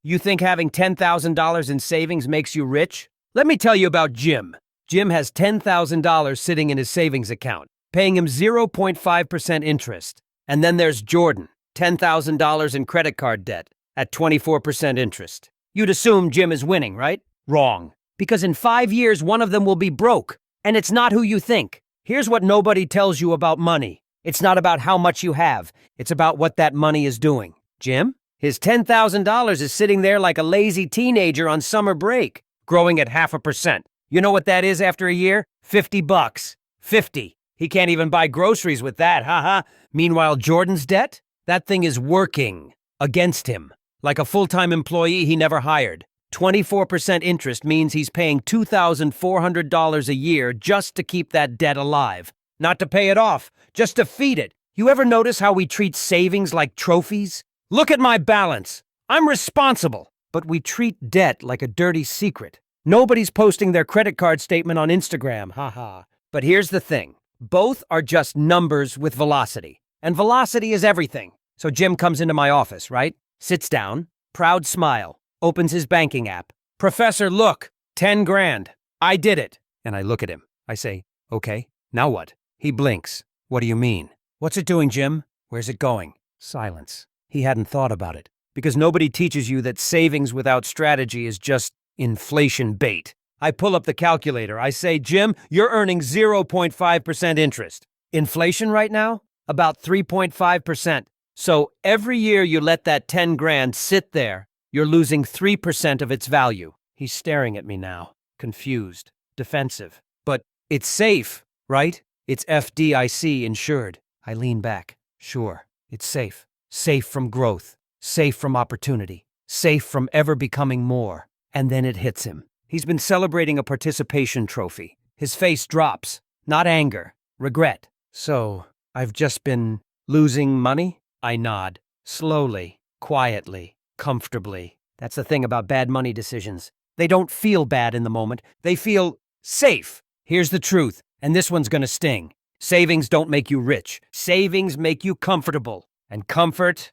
You think having $10,000 in savings makes you rich? Let me tell you about Jim. Jim has $10,000 sitting in his savings account, paying him 0.5% interest. And then there's Jordan, $10,000 in credit card debt at 24% interest. You'd assume Jim is winning, right? Wrong. Because in 5 years, one of them will be broke. And it's not who you think. Here's what nobody tells you about money. It's not about how much you have. It's about what that money is doing. Jim? His $10,000 is sitting there like a lazy teenager on summer break, growing at 0.5%. You know what that is after a year? $50. 50. He can't even buy groceries with that, haha. Meanwhile, Jordan's debt? That thing is working against him. Like a full-time employee he never hired. 24% interest means he's paying $2,400 a year just to keep that debt alive. Not to pay it off, just to feed it. You ever notice how we treat savings like trophies? Look at my balance. I'm responsible. But we treat debt like a dirty secret. Nobody's posting their credit card statement on Instagram, haha. But here's the thing. Both are just numbers with velocity. And velocity is everything. So Jim comes into my office, right? Sits down, proud smile, opens his banking app. Professor, look, 10 grand. I did it. And I look at him. I say, okay, now what? He blinks. What do you mean? What's it doing, Jim? Where's it going? Silence. He hadn't thought about it. Because nobody teaches you that savings without strategy is just inflation bait. I pull up the calculator. I say, Jim, you're earning 0.5% interest. Inflation right now? About 3.5%. So every year you let that 10 grand sit there, you're losing 3% of its value. He's staring at me now, confused, defensive. But it's safe, right? It's FDIC insured. I lean back. Sure, it's safe. Safe from growth. Safe from opportunity. Safe from ever becoming more. And then it hits him. He's been celebrating a participation trophy. His face drops. Not anger. Regret. So, I've just been losing money? I nod. Slowly. Quietly. Comfortably. That's the thing about bad money decisions. They don't feel bad in the moment. They feel safe. Here's the truth, and this one's gonna sting. Savings don't make you rich. Savings make you comfortable. And comfort?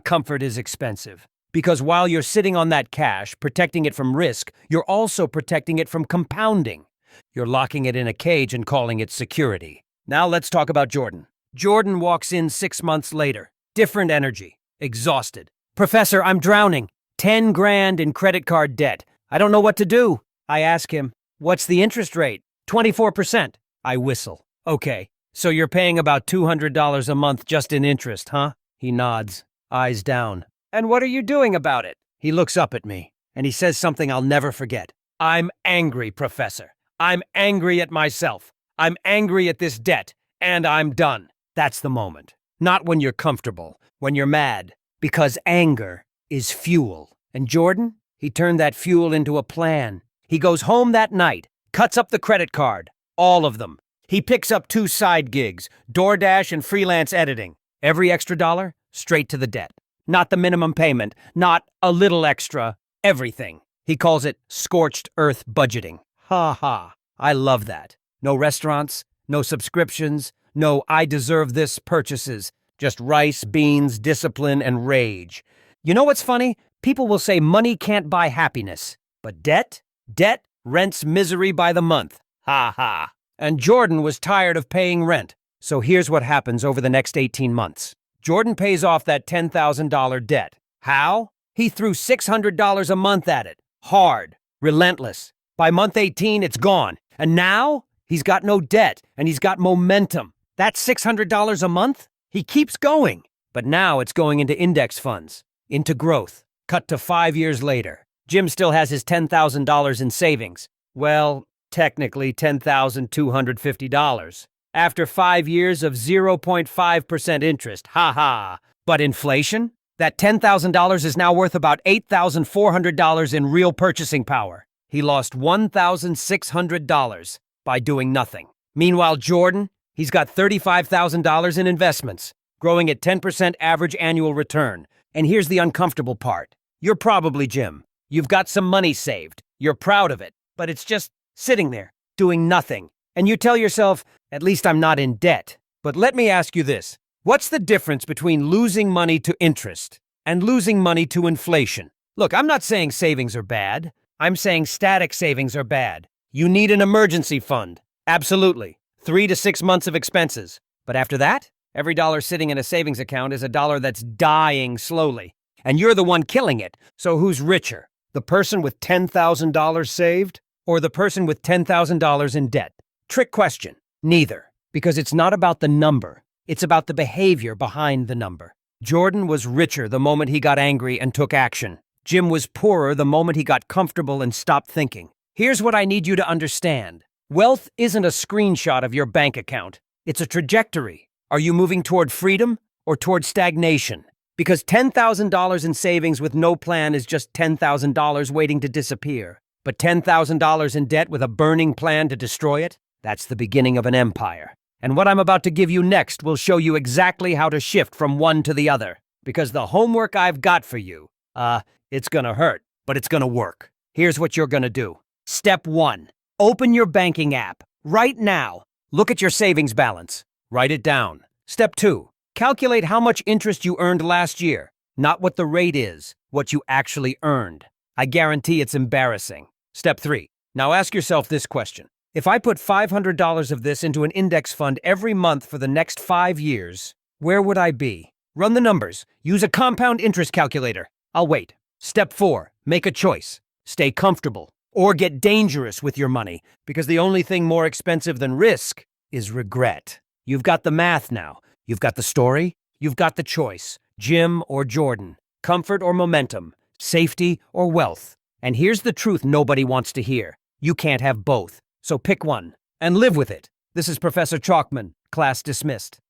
Comfort is expensive. Because while you're sitting on that cash, protecting it from risk, you're also protecting it from compounding. You're locking it in a cage and calling it security. Now let's talk about Jordan. Jordan walks in 6 months later. Different energy. Exhausted. Professor, I'm drowning. 10 grand in credit card debt. I don't know what to do. I ask him, what's the interest rate? 24%. I whistle. Okay, so you're paying about $200 a month just in interest, huh? He nods, eyes down. And what are you doing about it? He looks up at me, and he says something I'll never forget. I'm angry, Professor. I'm angry at myself. I'm angry at this debt, and I'm done. That's the moment. Not when you're comfortable, when you're mad. Because anger is fuel. And Jordan? He turned that fuel into a plan. He goes home that night, cuts up the credit card. All of them. He picks up 2 side gigs, DoorDash and freelance editing. Every extra dollar, straight to the debt. Not the minimum payment, not a little extra, everything. He calls it scorched earth budgeting. Ha ha. I love that. No restaurants, no subscriptions, no I deserve this purchases. Just rice, beans, discipline, and rage. You know what's funny? People will say money can't buy happiness. But debt? Debt rents misery by the month. Ha ha. And Jordan was tired of paying rent. So here's what happens over the next 18 months. Jordan pays off that $10,000 debt. How? He threw $600 a month at it. Hard. Relentless. By month 18, it's gone. And now, he's got no debt, and he's got momentum. That's $600 a month? He keeps going. But now it's going into index funds, into growth. Cut to 5 years later. Jim still has his $10,000 in savings. Well, technically $10,250. After 5 years of 0.5% interest, ha-ha. But inflation? That $10,000 is now worth about $8,400 in real purchasing power. He lost $1,600 by doing nothing. Meanwhile, Jordan, he's got $35,000 in investments, growing at 10% average annual return. And here's the uncomfortable part. You're probably Jim. You've got some money saved. You're proud of it. But it's just sitting there, doing nothing. And you tell yourself, at least I'm not in debt. But let me ask you this. What's the difference between losing money to interest and losing money to inflation? Look, I'm not saying savings are bad. I'm saying static savings are bad. You need an emergency fund. Absolutely. 3 to 6 months of expenses. But after that, every dollar sitting in a savings account is a dollar that's dying slowly. And you're the one killing it. So who's richer? The person with $10,000 saved or the person with $10,000 in debt? Trick question. Neither. Because it's not about the number. It's about the behavior behind the number. Jordan was richer the moment he got angry and took action. Jim was poorer the moment he got comfortable and stopped thinking. Here's what I need you to understand. Wealth isn't a screenshot of your bank account. It's a trajectory. Are you moving toward freedom or toward stagnation? Because $10,000 in savings with no plan is just $10,000 waiting to disappear. But $10,000 in debt with a burning plan to destroy it? That's the beginning of an empire. And what I'm about to give you next will show you exactly how to shift from one to the other. Because the homework I've got for you, it's gonna hurt, but it's gonna work. Here's what you're gonna do. Step 1. Open your banking app. Right now. Look at your savings balance. Write it down. Step 2. Calculate how much interest you earned last year. Not what the rate is, what you actually earned. I guarantee it's embarrassing. Step 3. Now ask yourself this question. If I put $500 of this into an index fund every month for the next 5 years, where would I be? Run the numbers. Use a compound interest calculator. I'll wait. Step 4. Make a choice. Stay comfortable or get dangerous with your money, because the only thing more expensive than risk is regret. You've got the math now. You've got the story. You've got the choice. Jim or Jordan. Comfort or momentum. Safety or wealth. And here's the truth nobody wants to hear. You can't have both. So pick one and live with it. This is Professor Chalkman. Class dismissed.